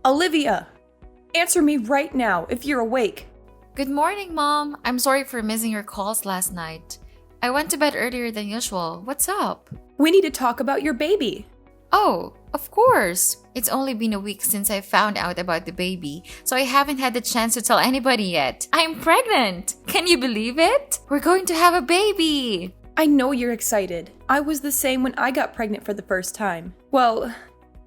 Olivia! Answer me right now if you're awake. Good morning, Mom. I'm sorry for missing your calls last night. I went to bed earlier than usual. What's up? We need to talk about your baby. Oh, of course. It's only been a week since I found out about the baby, so I haven't had the chance to tell anybody yet. I'm pregnant! Can you believe it? We're going to have a baby! I know you're excited. I was the same when I got pregnant for the first time. Well,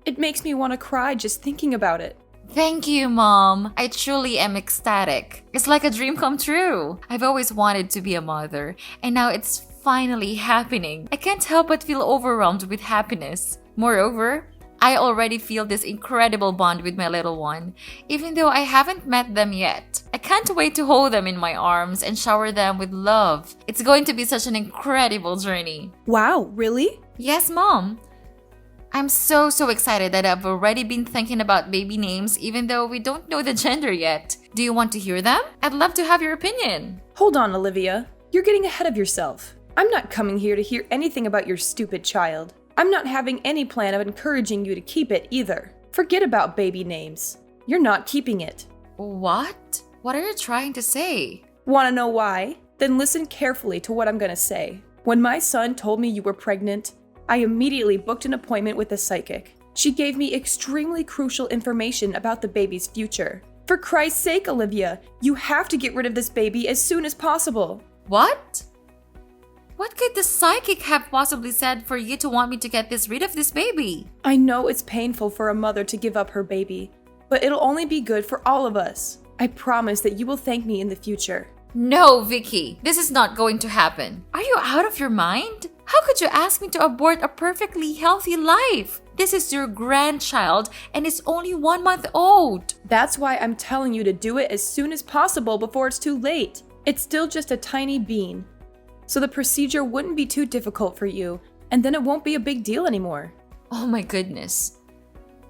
it makes me want to cry just thinking about it. Thank you, Mom. I truly am ecstatic. It's like a dream come true. I've always wanted to be a mother, and now it's finally happening. I can't help but feel overwhelmed with happiness. Moreover, I already feel this incredible bond with my little one, even though I haven't met them yet. I can't wait to hold them in my arms and shower them with love. It's going to be such an incredible journey. Wow, really? Yes, Mom. I'm so excited that I've already been thinking about baby names even though we don't know the gender yet. Do you want to hear them? I'd love to have your opinion. Hold on, Olivia. You're getting ahead of yourself. I'm not coming here to hear anything about your stupid child. I'm not having any plan of encouraging you to keep it either. Forget about baby names. You're not keeping it. What? What are you trying to say? Want to know why? Then listen carefully to what I'm going to say. When my son told me you were pregnant, I immediately booked an appointment with a psychic. She gave me extremely crucial information about the baby's future. For Christ's sake, Olivia, you have to get rid of this baby as soon as possible. What? What could the psychic have possibly said for you to want me to get rid of this baby? I know it's painful for a mother to give up her baby, but it'll only be good for all of us. I promise that you will thank me in the future. No, Vicky, this is not going to happen. Are you out of your mind? How could you ask me to abort a perfectly healthy life? This is your grandchild and it's only 1 month old. That's why I'm telling you to do it as soon as possible before it's too late. It's still just a tiny bean, so the procedure wouldn't be too difficult for you, and then it won't be a big deal anymore. Oh my goodness.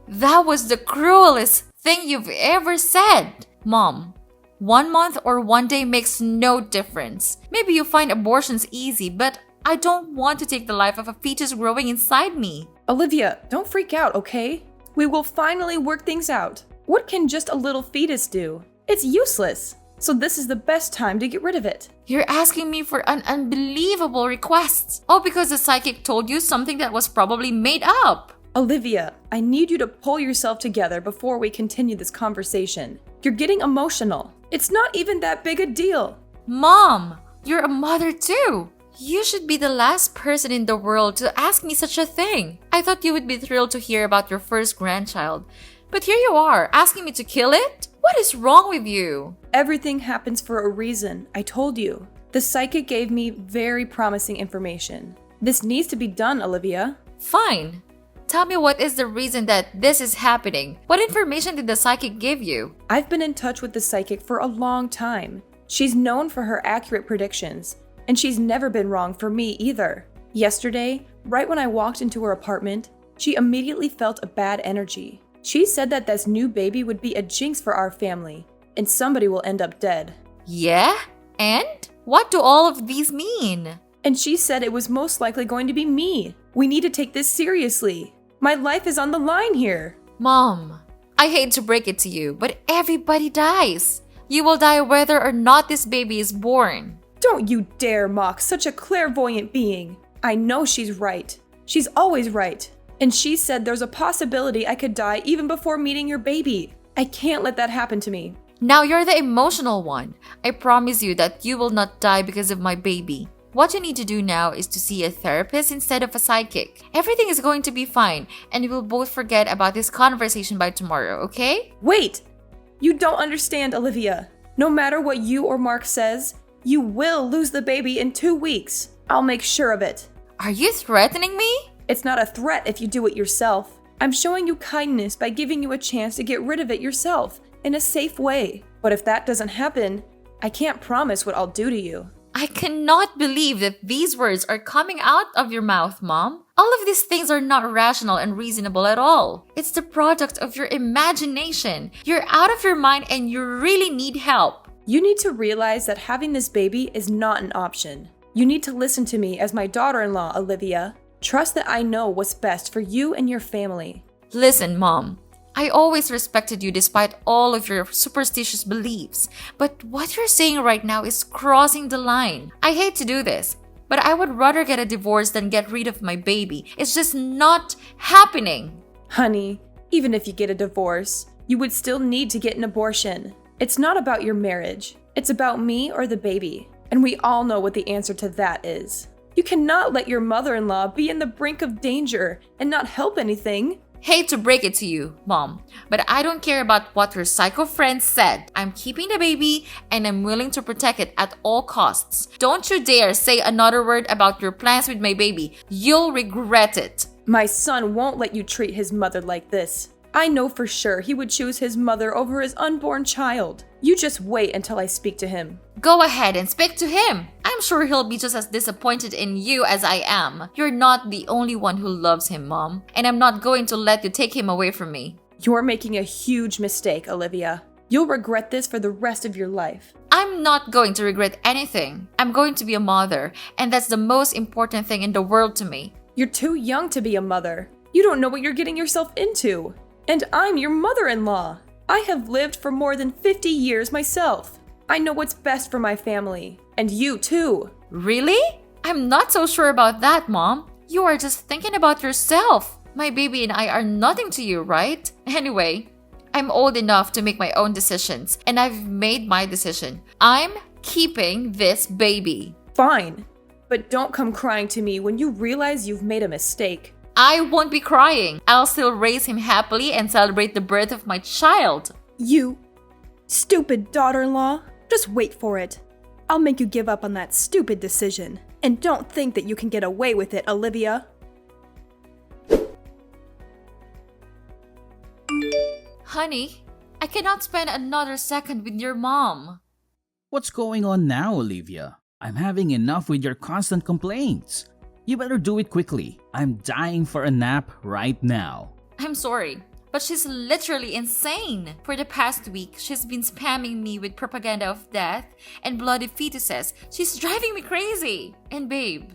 That was the cruelest thing you've ever said. Mom, 1 month or 1 day makes no difference. Maybe you find abortions easy, but I don't want to take the life of a fetus growing inside me. Olivia, don't freak out, okay? We will finally work things out. What can just a little fetus do? It's useless. So this is the best time to get rid of it. You're asking me for an unbelievable request. All because the psychic told you something that was probably made up. Olivia, I need you to pull yourself together before we continue this conversation. You're getting emotional. It's not even that big a deal. Mom, you're a mother too. You should be the last person in the world to ask me such a thing. I thought you would be thrilled to hear about your first grandchild. But here you are, asking me to kill it? What is wrong with you? Everything happens for a reason, I told you. The psychic gave me very promising information. This needs to be done, Olivia. Fine. Tell me what is the reason that this is happening. What information did the psychic give you? I've been in touch with the psychic for a long time. She's known for her accurate predictions, and she's never been wrong for me either. Yesterday, right when I walked into her apartment, she immediately felt a bad energy. She said that this new baby would be a jinx for our family, and somebody will end up dead. Yeah? And? What do all of these mean? And she said it was most likely going to be me. We need to take this seriously. My life is on the line here. Mom, I hate to break it to you, but everybody dies. You will die whether or not this baby is born. Don't you dare mock such a clairvoyant being. I know she's right. She's always right. And she said there's a possibility I could die even before meeting your baby. I can't let that happen to me. Now you're the emotional one. I promise you that you will not die because of my baby. What you need to do now is to see a therapist instead of a psychic. Everything is going to be fine, and we will both forget about this conversation by tomorrow, okay? Wait! You don't understand, Olivia. No matter what you or Mark says, you will lose the baby in 2 weeks. I'll make sure of it. Are you threatening me? It's not a threat if you do it yourself. I'm showing you kindness by giving you a chance to get rid of it yourself in a safe way. But if that doesn't happen, I can't promise what I'll do to you. I cannot believe that these words are coming out of your mouth, Mom. All of these things are not rational and reasonable at all. It's the product of your imagination. You're out of your mind and you really need help. You need to realize that having this baby is not an option. You need to listen to me as my daughter-in-law, Olivia. Trust that I know what's best for you and your family. Listen, Mom. I always respected you despite all of your superstitious beliefs. But what you're saying right now is crossing the line. I hate to do this, but I would rather get a divorce than get rid of my baby. It's just not happening. Honey, even if you get a divorce, you would still need to get an abortion. It's not about your marriage. It's about me or the baby. And we all know what the answer to that is. You cannot let your mother-in-law be in the brink of danger and not help anything. Hate to break it to you, Mom, but I don't care about what your psycho friend said. I'm keeping the baby and I'm willing to protect it at all costs. Don't you dare say another word about your plans with my baby. You'll regret it. My son won't let you treat his mother like this. I know for sure he would choose his mother over his unborn child. You just wait until I speak to him. Go ahead and speak to him. I'm sure he'll be just as disappointed in you as I am. You're not the only one who loves him, Mom, and I'm not going to let you take him away from me. You're making a huge mistake, Olivia. You'll regret this for the rest of your life. I'm not going to regret anything. I'm going to be a mother, and that's the most important thing in the world to me. You're too young to be a mother. You don't know what you're getting yourself into. And I'm your mother-in-law. I have lived for more than 50 years myself. I know what's best for my family. And you too. Really? I'm not so sure about that, Mom. You are just thinking about yourself. My baby and I are nothing to you, right? Anyway, I'm old enough to make my own decisions, and I've made my decision. I'm keeping this baby. Fine. But don't come crying to me when you realize you've made a mistake. I won't be crying. I'll still raise him happily and celebrate the birth of my child. You stupid daughter-in-law. Just wait for it. I'll make you give up on that stupid decision. And don't think that you can get away with it, Olivia. Honey, I cannot spend another second with your mom. What's going on now, Olivia? I'm having enough with your constant complaints. You better do it quickly. I'm dying for a nap right now. I'm sorry, but she's literally insane. For the past week, she's been spamming me with propaganda of death and bloody fetuses. She's driving me crazy. And babe,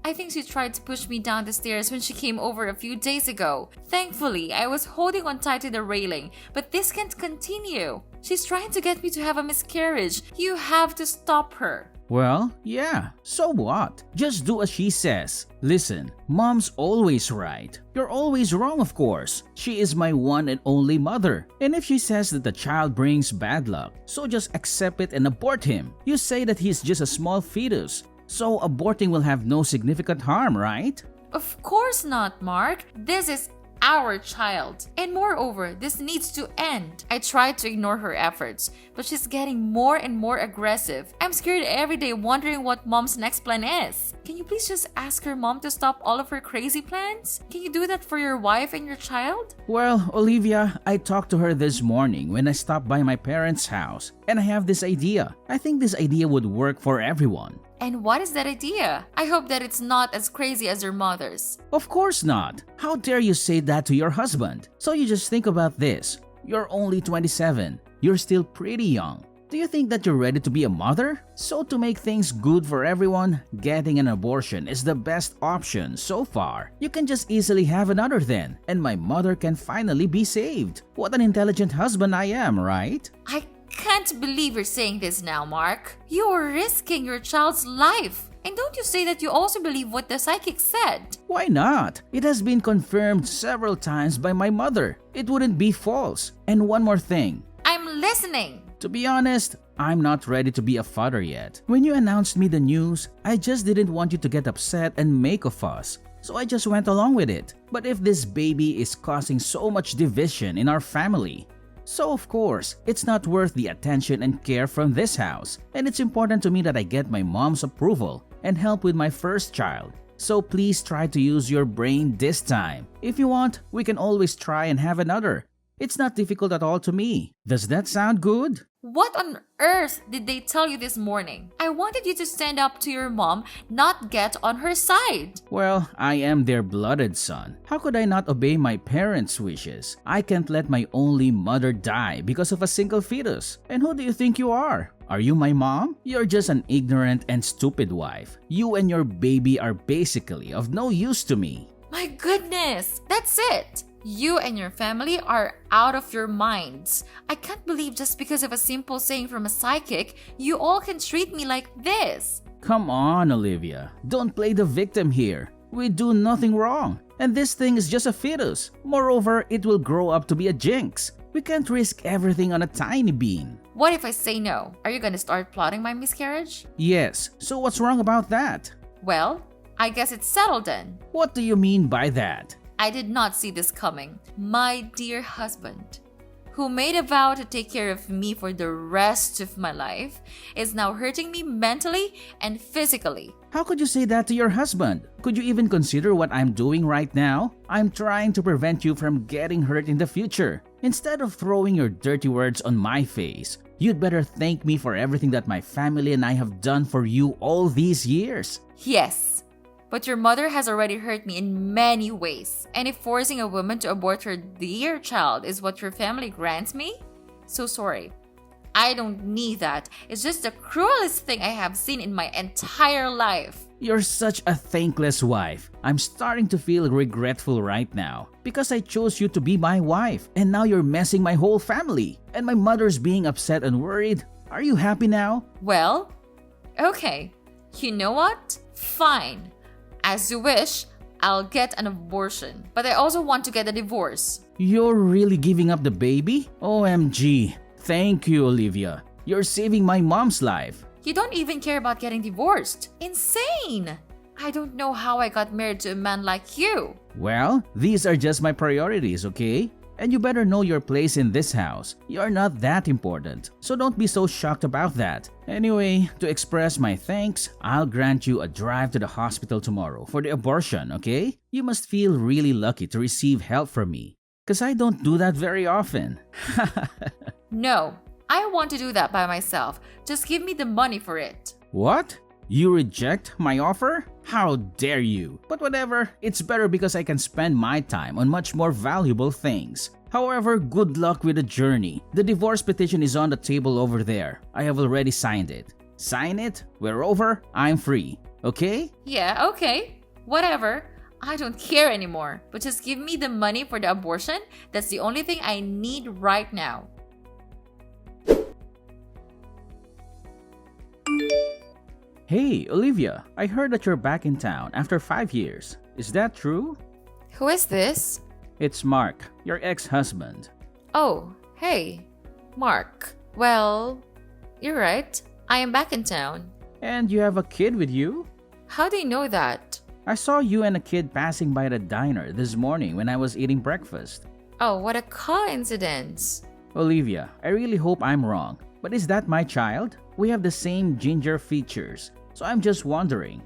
I think she tried to push me down the stairs when she came over a few days ago. Thankfully, I was holding on tight to the railing, but this can't continue. She's trying to get me to have a miscarriage. You have to stop her. Well, yeah, so what? Just do as she says. Listen, Mom's always right. You're always wrong, of course. She is my one and only mother. And if she says that the child brings bad luck, so just accept it and abort him. You say that he's just a small fetus, so aborting will have no significant harm, right? Of course not, Mark. This is our child. And moreover, this needs to end. I tried to ignore her efforts, but she's getting more and more aggressive. I'm scared every day wondering what Mom's next plan is. Can you please just ask her mom to stop all of her crazy plans? Can you do that for your wife and your child? Well, Olivia, I talked to her this morning when I stopped by my parents' house, and I have this idea. I think this idea would work for everyone. And what is that idea? I hope that it's not as crazy as your mother's. Of course not. How dare you say that to your husband? So you just think about this. You're only 27. You're still pretty young. Do you think that you're ready to be a mother? So to make things good for everyone, getting an abortion is the best option so far. You can just easily have another then, and my mother can finally be saved. What an intelligent husband I am, right? I can't believe you're saying this now, Mark. You're risking your child's life. And don't you say that you also believe what the psychic said? Why not? It has been confirmed several times by my mother. It wouldn't be false. And one more thing. I'm listening. To be honest, I'm not ready to be a father yet. When you announced me the news, I just didn't want you to get upset and make a fuss. So I just went along with it. But if this baby is causing so much division in our family, so of course, it's not worth the attention and care from this house. And it's important to me that I get my mom's approval and help with my first child. So please try to use your brain this time. If you want, we can always try and have another. It's not difficult at all to me. Does that sound good? What on earth did they tell you this morning? I wanted you to stand up to your mom, not get on her side. Well, I am their blooded son. How could I not obey my parents' wishes? I can't let my only mother die because of a single fetus. And who do you think you are? Are you my mom? You're just an ignorant and stupid wife. You and your baby are basically of no use to me. My goodness, that's it. You and your family are out of your minds. I can't believe just because of a simple saying from a psychic, you all can treat me like this. Come on, Olivia. Don't play the victim here. We do nothing wrong. And this thing is just a fetus. Moreover, it will grow up to be a jinx. We can't risk everything on a tiny bean. What if I say no? Are you gonna start plotting my miscarriage? Yes, so what's wrong about that? Well, I guess it's settled then. What do you mean by that? I did not see this coming. My dear husband, who made a vow to take care of me for the rest of my life, is now hurting me mentally and physically. How could you say that to your husband? Could you even consider what I'm doing right now? I'm trying to prevent you from getting hurt in the future. Instead of throwing your dirty words on my face, you'd better thank me for everything that my family and I have done for you all these years. Yes, but your mother has already hurt me in many ways. And if forcing a woman to abort her dear child is what your family grants me, so sorry. I don't need that. It's just the cruelest thing I have seen in my entire life. You're such a thankless wife. I'm starting to feel regretful right now because I chose you to be my wife and now you're messing my whole family. And my mother's being upset and worried. Are you happy now? Well, okay. You know what? Fine. As you wish, I'll get an abortion. But I also want to get a divorce. You're really giving up the baby? OMG. Thank you, Olivia. You're saving my mom's life. You don't even care about getting divorced. Insane! I don't know how I got married to a man like you. Well, these are just my priorities, okay? And you better know your place in this house. You're not that important, so don't be so shocked about that. Anyway, to express my thanks, I'll grant you a drive to the hospital tomorrow for the abortion, okay? You must feel really lucky to receive help from me, because I don't do that very often. No, I want to do that by myself. Just give me the money for it. What? You reject my offer? How dare you? But whatever, it's better because I can spend my time on much more valuable things. However, good luck with the journey. The divorce petition is on the table over there. I have already signed it. Sign it, we're over, I'm free. Okay? Yeah, okay. Whatever. I don't care anymore. But just give me the money for the abortion. That's the only thing I need right now. Hey, Olivia, I heard that you're back in town after 5 years. Is that true? Who is this? It's Mark, your ex-husband. Oh, hey, Mark. Well, you're right. I am back in town. And you have a kid with you? How do you know that? I saw you and a kid passing by the diner this morning when I was eating breakfast. Oh, what a coincidence. Olivia, I really hope I'm wrong, but is that my child? We have the same ginger features, so I'm just wondering.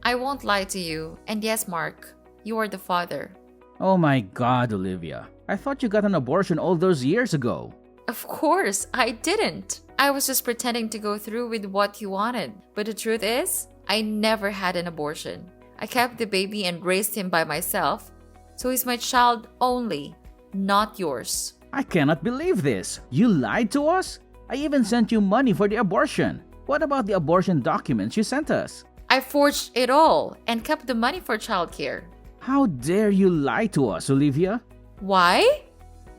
I won't lie to you. And yes, Mark, you are the father. Oh my God, Olivia. I thought you got an abortion all those years ago. Of course, I didn't. I was just pretending to go through with what you wanted. But the truth is, I never had an abortion. I kept the baby and raised him by myself. So he's my child only, not yours. I cannot believe this. You lied to us? I even sent you money for the abortion. What about the abortion documents you sent us? I forged it all and kept the money for childcare. How dare you lie to us, Olivia? Why?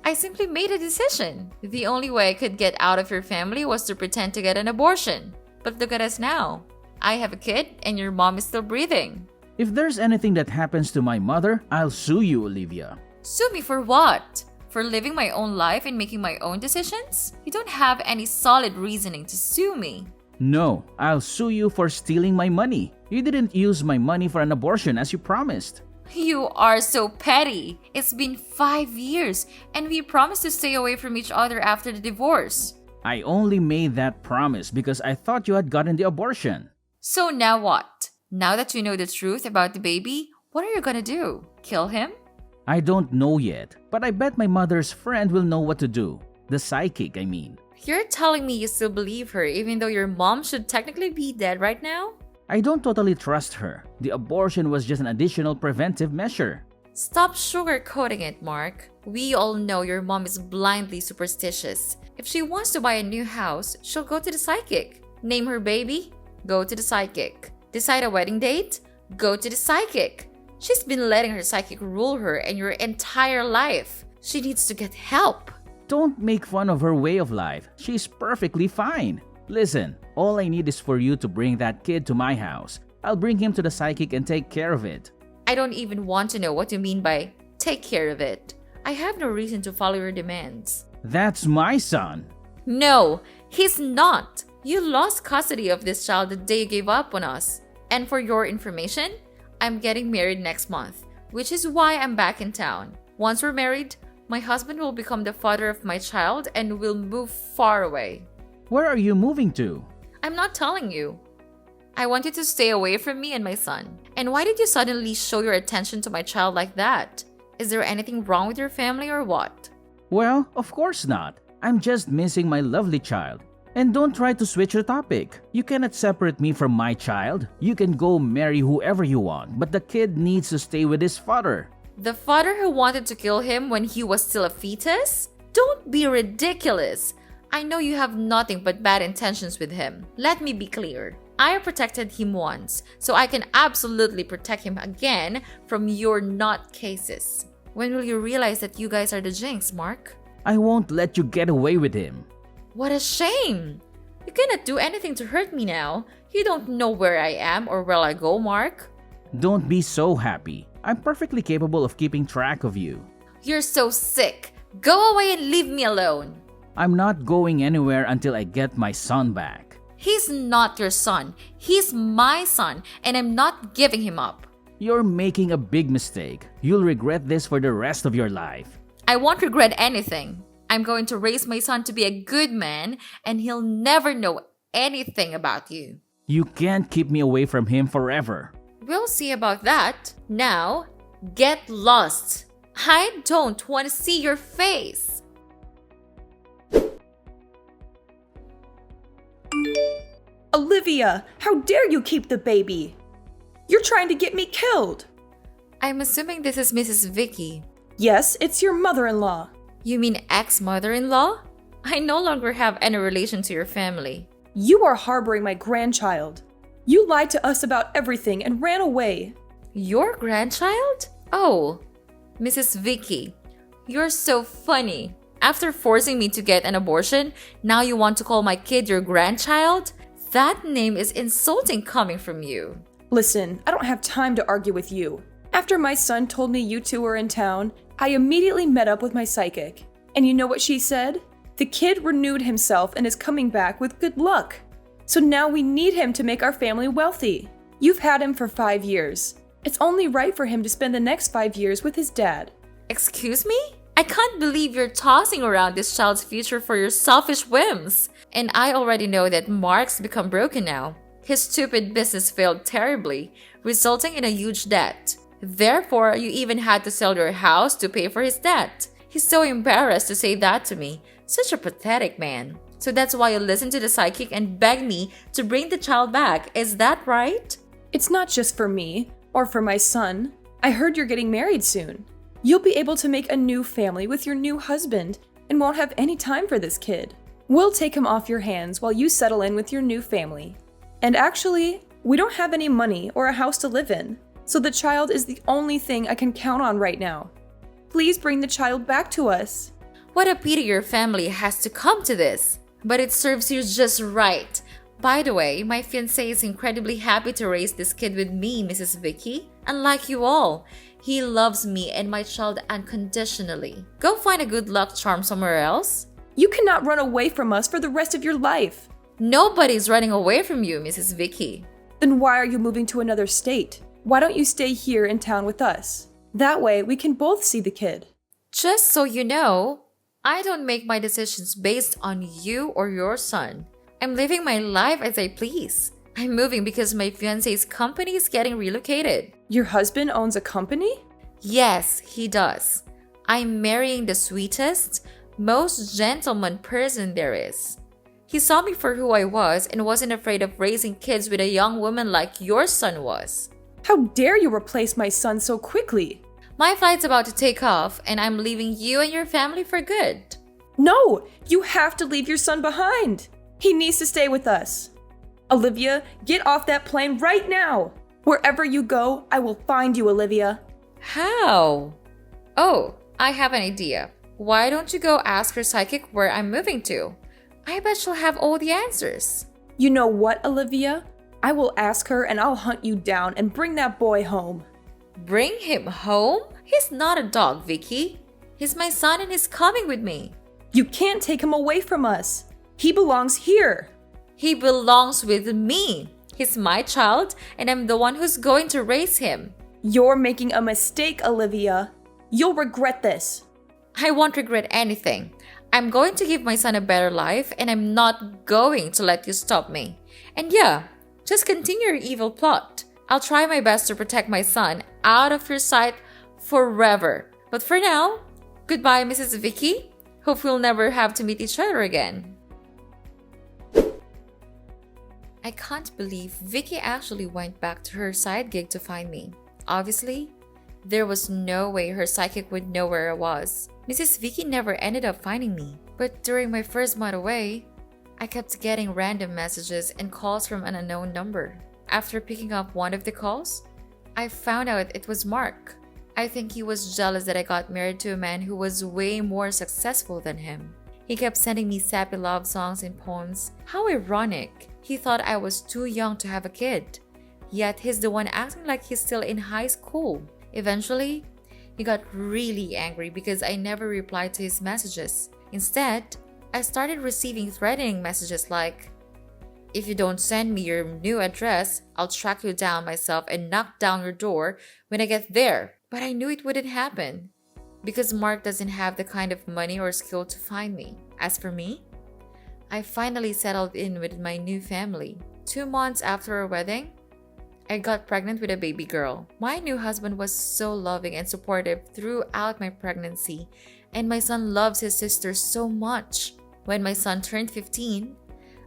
I simply made a decision. The only way I could get out of your family was to pretend to get an abortion. But look at us now. I have a kid and your mom is still breathing. If there's anything that happens to my mother, I'll sue you, Olivia. Sue me for what? For living my own life and making my own decisions? You don't have any solid reasoning to sue me. No, I'll sue you for stealing my money. You didn't use my money for an abortion as you promised. You are so petty. It's been 5 years and we promised to stay away from each other after the divorce. I only made that promise because I thought you had gotten the abortion. So now what? Now that you know the truth about the baby, what are you gonna do? Kill him? I don't know yet, but I bet my mother's friend will know what to do. The psychic, I mean. You're telling me you still believe her even though your mom should technically be dead right now? I don't totally trust her. The abortion was just an additional preventive measure. Stop sugarcoating it, Mark. We all know your mom is blindly superstitious. If she wants to buy a new house, she'll go to the psychic. Name her baby? Go to the psychic. Decide a wedding date? Go to the psychic. She's been letting her psychic rule her and your entire life. She needs to get help. Don't make fun of her way of life. She's perfectly fine. Listen, all I need is for you to bring that kid to my house. I'll bring him to the psychic and take care of it. I don't even want to know what you mean by take care of it. I have no reason to follow your demands. That's my son. No, he's not. You lost custody of this child the day you gave up on us. And for your information, I'm getting married next month, which is why I'm back in town. Once we're married, my husband will become the father of my child and will move far away. Where are you moving to? I'm not telling you. I want you to stay away from me and my son. And why did you suddenly show your attention to my child like that? Is there anything wrong with your family or what? Well, of course not. I'm just missing my lovely child. And don't try to switch the topic. You cannot separate me from my child. You can go marry whoever you want, but the kid needs to stay with his father. The father who wanted to kill him when he was still a fetus? Don't be ridiculous. I know you have nothing but bad intentions with him. Let me be clear. I protected him once, so I can absolutely protect him again from your nutcases. When will you realize that you guys are the jinx, Mark? I won't let you get away with him. What a shame! You cannot do anything to hurt me now. You don't know where I am or where I go, Mark. Don't be so happy. I'm perfectly capable of keeping track of you. You're so sick. Go away and leave me alone. I'm not going anywhere until I get my son back. He's not your son. He's my son, and I'm not giving him up. You're making a big mistake. You'll regret this for the rest of your life. I won't regret anything. I'm going to raise my son to be a good man, and he'll never know anything about you. You can't keep me away from him forever. We'll see about that. Now, get lost. I don't want to see your face. Olivia, how dare you keep the baby? You're trying to get me killed. I'm assuming this is Mrs. Vicky. Yes, it's your mother-in-law. You mean ex-mother-in-law? I no longer have any relation to your family. You are harboring my grandchild. You lied to us about everything and ran away. Your grandchild? Oh, Mrs. Vicky, you're so funny. After forcing me to get an abortion, now you want to call my kid your grandchild? That name is insulting coming from you. Listen, I don't have time to argue with you. After my son told me you two were in town, I immediately met up with my psychic. And you know what she said? The kid renewed himself and is coming back with good luck. So now we need him to make our family wealthy. You've had him for 5 years. It's only right for him to spend the next 5 years with his dad. Excuse me? I can't believe you're tossing around this child's future for your selfish whims. And I already know that Mark's become broken now. His stupid business failed terribly, resulting in a huge debt. Therefore, you even had to sell your house to pay for his debt. He's so embarrassed to say that to me. Such a pathetic man. So that's why you listened to the psychic and begged me to bring the child back. Is that right? It's not just for me or for my son. I heard you're getting married soon. You'll be able to make a new family with your new husband and won't have any time for this kid. We'll take him off your hands while you settle in with your new family. And actually, we don't have any money or a house to live in, so the child is the only thing I can count on right now. Please bring the child back to us. What a pity your family has to come to this. But it serves you just right. By the way, my fiancé is incredibly happy to raise this kid with me, Mrs. Vicky. Unlike you all, he loves me and my child unconditionally. Go find a good luck charm somewhere else. You cannot run away from us for the rest of your life. Nobody's running away from you, Mrs. Vicky. Then why are you moving to another state? Why don't you stay here in town with us? That way, we can both see the kid. Just so you know, I don't make my decisions based on you or your son. I'm living my life as I please. I'm moving because my fiancé's company is getting relocated. Your husband owns a company? Yes, he does. I'm marrying the sweetest, most gentleman person there is. He saw me for who I was and wasn't afraid of raising kids with a young woman like your son was. How dare you replace my son so quickly? My flight's about to take off and I'm leaving you and your family for good. No, you have to leave your son behind. He needs to stay with us. Olivia, get off that plane right now. Wherever you go, I will find you, Olivia. How? Oh, I have an idea. Why don't you go ask your psychic where I'm moving to? I bet she'll have all the answers. You know what, Olivia? I will ask her and I'll hunt you down and bring that boy home. Bring him home? He's not a dog, Vicky. He's my son and he's coming with me. You can't take him away from us. He belongs here. He belongs with me. He's my child and I'm the one who's going to raise him. You're making a mistake, Olivia. You'll regret this. I won't regret anything. I'm going to give my son a better life and I'm not going to let you stop me. And yeah, just continue your evil plot. I'll try my best to protect my son out of your sight forever. But for now, goodbye, Mrs. Vicky. Hope we'll never have to meet each other again. I can't believe Vicky actually went back to her side gig to find me. Obviously, there was no way her psychic would know where I was. Mrs. Vicky never ended up finding me. But during my first month away, I kept getting random messages and calls from an unknown number. After picking up one of the calls, I found out it was Mark. I think he was jealous that I got married to a man who was way more successful than him. He kept sending me sappy love songs and poems. How ironic. He thought I was too young to have a kid. Yet he's the one acting like he's still in high school. Eventually, he got really angry because I never replied to his messages. Instead, I started receiving threatening messages like, "If you don't send me your new address, I'll track you down myself and knock down your door when I get there." But I knew it wouldn't happen because Mark doesn't have the kind of money or skill to find me. As for me, I finally settled in with my new family. 2 months after our wedding, I got pregnant with a baby girl. My new husband was so loving and supportive throughout my pregnancy, and my son loves his sister so much. When my son turned 15,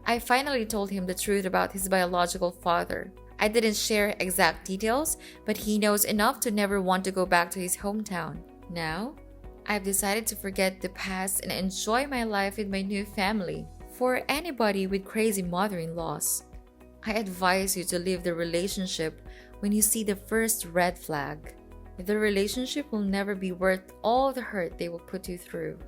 I finally told him the truth about his biological father. I didn't share exact details, but he knows enough to never want to go back to his hometown. Now, I've decided to forget the past and enjoy my life with my new family. For anybody with crazy mother-in-laws, I advise you to leave the relationship when you see the first red flag. The relationship will never be worth all the hurt they will put you through.